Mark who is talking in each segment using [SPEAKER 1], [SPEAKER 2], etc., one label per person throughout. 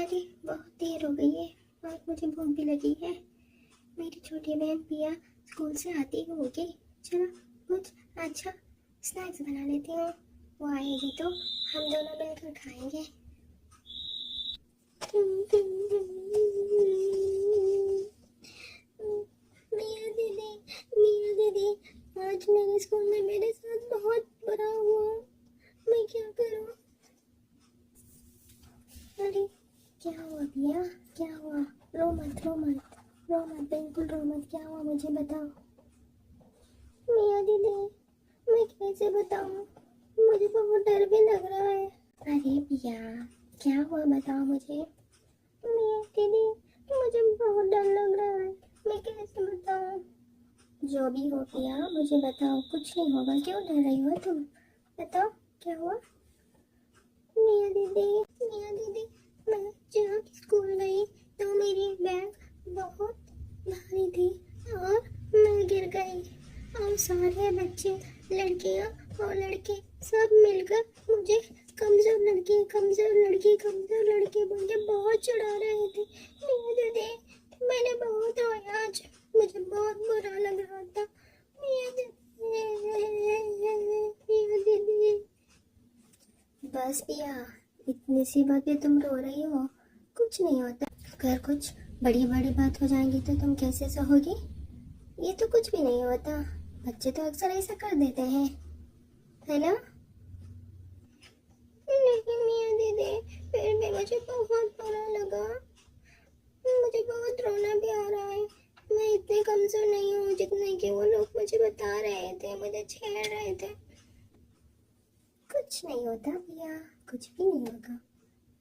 [SPEAKER 1] अरे बहुत देर हो गई है और मुझे भूख भी लगी है। मेरी छोटी बहन पिया स्कूल से आती ही होगी। चलो कुछ अच्छा स्नैक्स बना लेती हूँ, वो आएगी तो हम दोनों मिलकर खाएंगे। मिया दीदी, मिया दीदी, आज मेरे स्कूल में मेरे साथ बहुत बुरा हुआ। मैं क्या करूँ? अरे क्या हुआ भैया, क्या हुआ? रो मत, रो मत, रो मत, बिल्कुल रो मत। क्या हुआ मुझे बताओ। मिया दीदी, मैं कैसे बताऊँ? मुझे बहुत डर भी लग रहा है। अरे भैया क्या हुआ बताओ मुझे। मिया दीदी मुझे बहुत डर लग रहा है, मैं कैसे बताऊँ? जो भी हो भैया मुझे बताओ, कुछ नहीं होगा, क्यों डर रही हो तुम? बताओ क्या हुआ। मिया दीदी, मिया दीदी, मैं जब स्कूल गई तो मेरी बैग बहुत भारी थी और मैं गिर गई और सारे बच्चे, लड़कियां और लड़के सब मिलकर मुझे कमजोर लड़की, कमजोर लड़की, कमजोर लड़की बोल के बहुत चिढ़ा रहे थे। मिया दीदी मैंने बहुत रोया आज, मुझे बहुत बुरा लग रहा था। मिया दीदी, बस पिया, इतनी सी बात पे तुम रो रही हो? कुछ नहीं होता। अगर कुछ बड़ी बड़ी बात हो जाएगी तो तुम कैसे सहोगी? ये तो कुछ भी नहीं होता, बच्चे तो अक्सर ऐसा कर देते हैं, है ना? लेकिन मिया दीदी फिर भी मुझे बहुत बुरा लगा, मुझे बहुत रोना भी आ रहा है। मैं इतनी कमजोर नहीं हूँ जितने कि वो लोग मुझे बता रहे थे, मुझे छेड़ रहे थे। कुछ नहीं होता भैया, कुछ भी नहीं होगा।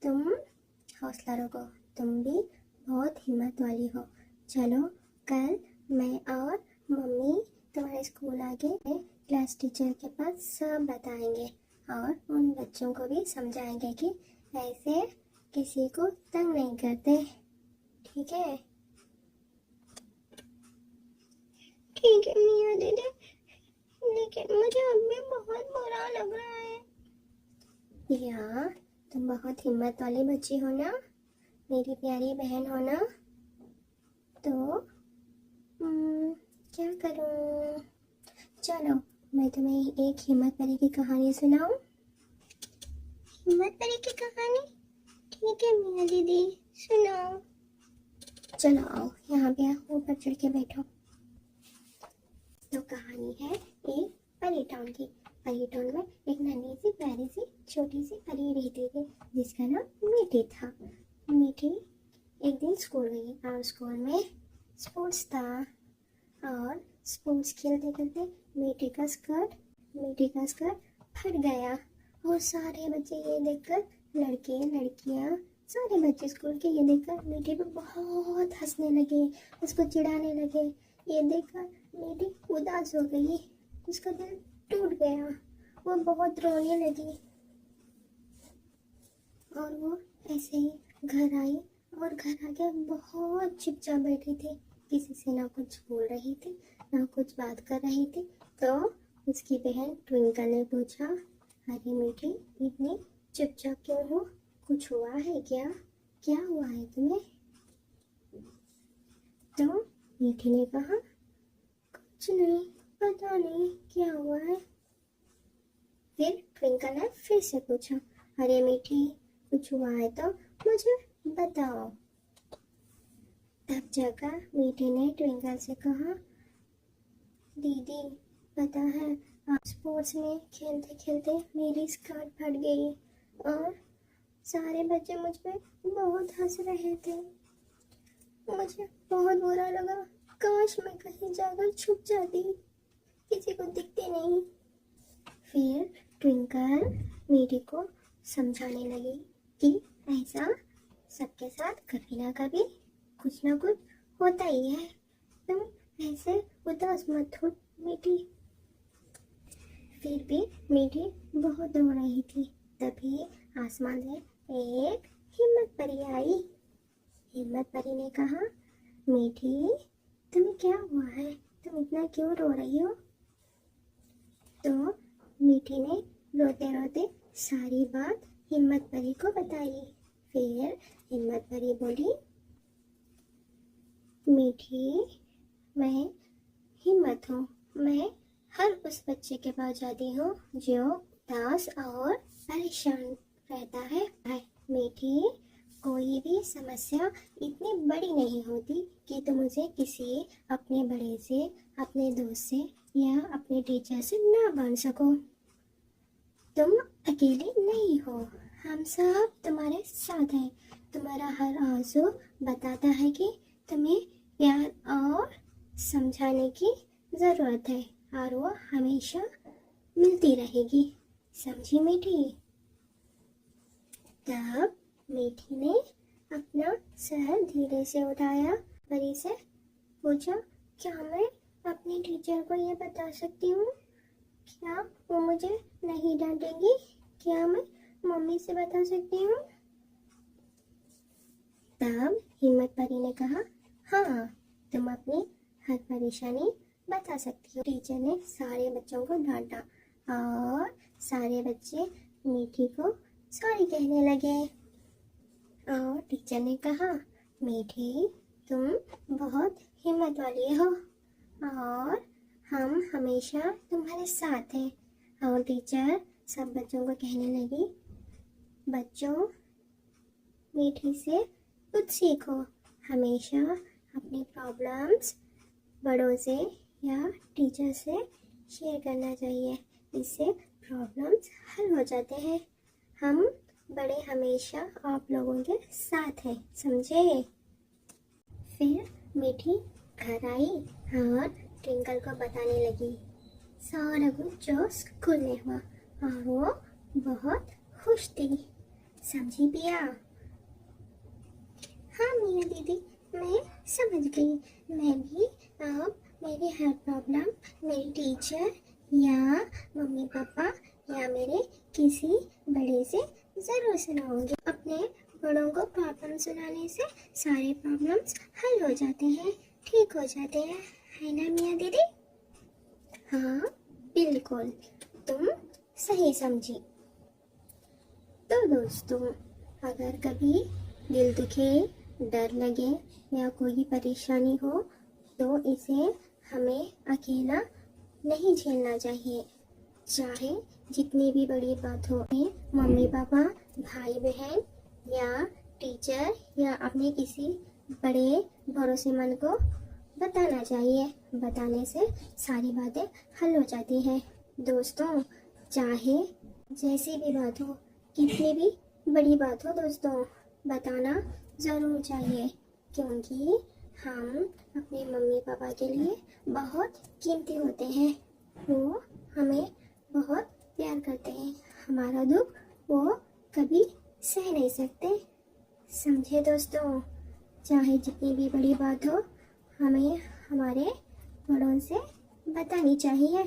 [SPEAKER 1] तुम हौसला रखो, तुम भी बहुत हिम्मत वाली हो। चलो कल मैं और मम्मी तुम्हारे स्कूल आके क्लास टीचर के पास सब बताएंगे और उन बच्चों को भी समझाएंगे कि ऐसे किसी को तंग नहीं करते, ठीक है? ठीक है मिया दीदी, लेकिन मुझे अब भी बहुत बुरा लग रहा है। या तुम बहुत हिम्मत वाली बच्ची हो ना, मेरी प्यारी बहन हो ना, तो क्या करूं? चलो मैं तुम्हें एक हिम्मत परी की कहानी सुनाऊं। हिम्मत परी की कहानी? ठीक है मिया दीदी, सुनाओ। चलो आओ यहाँ पे, ऊपर चढ़ के बैठो। तो कहानी है एक परी टाउन की। परी टाउन में एक नन्ही सी प्यारी सी छोटी सी परी रहती थी जिसका नाम मीठी था। मीठी एक दिन स्कूल गई और स्कूल में स्पोर्ट्स था और स्पोर्ट्स खेलते खेलते मीठी का स्कर्ट फट गया और सारे बच्चे ये देखकर, लड़के लड़कियां, सारे बच्चे स्कूल के ये देखकर मीठी पे बहुत हंसने लगे, उसको चिढ़ाने लगे। ये देखकर मीठी उदास हो गई, उसका दिल टूट गया, वो बहुत रोने लगी और वो ऐसे ही घर आई और घर आके बहुत चुपचाप बैठी थी, किसी से ना कुछ बोल रही थी ना कुछ बात कर रही थी। तो उसकी बहन ट्विंकल ने पूछा, अरे मीठी इतनी चुपचाप क्यों हो, कुछ हुआ है क्या? क्या हुआ है तुम्हें? तो मीठी ने कहा, कुछ नहीं, पता नहीं क्या हुआ है। फिर ट्विंकल ने फिर से पूछा, अरे मीठी कुछ हुआ है तो मुझे बताओ। तब जाकर मीठी ने ट्विंकल से कहा, दीदी पता है आज स्पोर्ट्स में खेलते खेलते मेरी स्कर्ट फट गई और सारे बच्चे मुझ पे बहुत हंस रहे थे, मुझे बहुत बुरा लगा। काश मैं कहीं जाकर छुप जाती, किसी को दिखती नहीं। फिर ट्विंकल मीठी को समझाने लगी कि ऐसा सबके साथ कभी ना कभी कुछ ना कुछ होता ही है, तुम ऐसे उदास मत हो मीठी। फिर भी मीठी बहुत रो रही थी। तभी आसमान से एक हिम्मत परी आई। हिम्मत परी ने कहा, मीठी तुम्हें क्या हुआ है, तुम इतना क्यों रो रही हो? तो मीठी ने रोते रोते सारी बात हिम्मत परी को बताई। फिर हिम्मत भरी बोली, मीठी, मैं हिम्मत हूँ। मैं हर उस बच्चे के पास जाती हूँ जो उदास और परेशान रहता है। मीठी, कोई भी समस्या इतनी बड़ी नहीं होती कि तुम उसे किसी अपने बड़े से, अपने दोस्त से या अपने टीचर से ना बांट सको। तुम अकेले नहीं हो, हम सब तुम्हारे साथ हैं। तुम्हारा हर आंसू बताता है कि तुम्हें प्यार और समझाने की जरूरत है और वो हमेशा मिलती रहेगी। समझी मीठी? तब मीठी ने अपना सर धीरे से उठाया, परी से पूछा, क्या मैं अपनी टीचर को ये बता सकती हूँ? क्या वो मुझे नहीं डांटेगी? क्या मैं मम्मी से बता सकती हूँ? तब हिम्मत परी ने कहा, हाँ, तुम अपनी हर परेशानी बता सकती हो। टीचर ने सारे बच्चों को डांटा और सारे बच्चे मीठी को सॉरी कहने लगे। और टीचर ने कहा, मीठी, तुम बहुत हिम्मत वाली हो और हम हमेशा तुम्हारे साथ हैं। और टीचर सब बच्चों को कहने लगी, बच्चों, मीठी से कुछ सीखो। हमेशा अपनी प्रॉब्लम्स बड़ों से या टीचर से शेयर करना चाहिए। इससे प्रॉब्लम्स हल हो जाते हैं। हम बड़े हमेशा आप लोगों के साथ हैं, समझे? फिर मीठी घर आई और ट्विंकल को बताने लगी सारा कुछ जो स्कूल में हुआ और वो बहुत खुश थी। समझी पिया? हाँ मिया दीदी, मैं समझ गई। मैं भी अब मेरी हर प्रॉब्लम मेरी टीचर या मम्मी पापा या मेरे किसी बड़े से ज़रूर सुनाऊंगी। अपने बड़ों को प्रॉब्लम सुनाने से सारे प्रॉब्लम्स हल हो जाते हैं, ठीक हो जाते हैं, है ना मिया दीदी? हाँ बिल्कुल, तुम सही समझी। तो दोस्तों, अगर कभी दिल दुखे, डर लगे या कोई परेशानी हो तो इसे हमें अकेला नहीं झेलना चाहिए। चाहे जितनी भी बड़ी बात हो, मम्मी पापा, भाई बहन या टीचर या अपने किसी बड़े भरोसेमंद को बताना चाहिए। बताने से सारी बातें हल हो जाती हैं। दोस्तों, चाहे जैसी भी बात हो, कितनी भी बड़ी बात हो, दोस्तों बताना ज़रूर चाहिए, क्योंकि हम अपने मम्मी पापा के लिए बहुत कीमती होते हैं। वो हमें बहुत प्यार करते हैं। हमारा दुख वो कभी सह नहीं सकते। समझे दोस्तों? चाहे जितनी भी बड़ी बात हो, हमें हमारे बड़ों से बतानी चाहिए।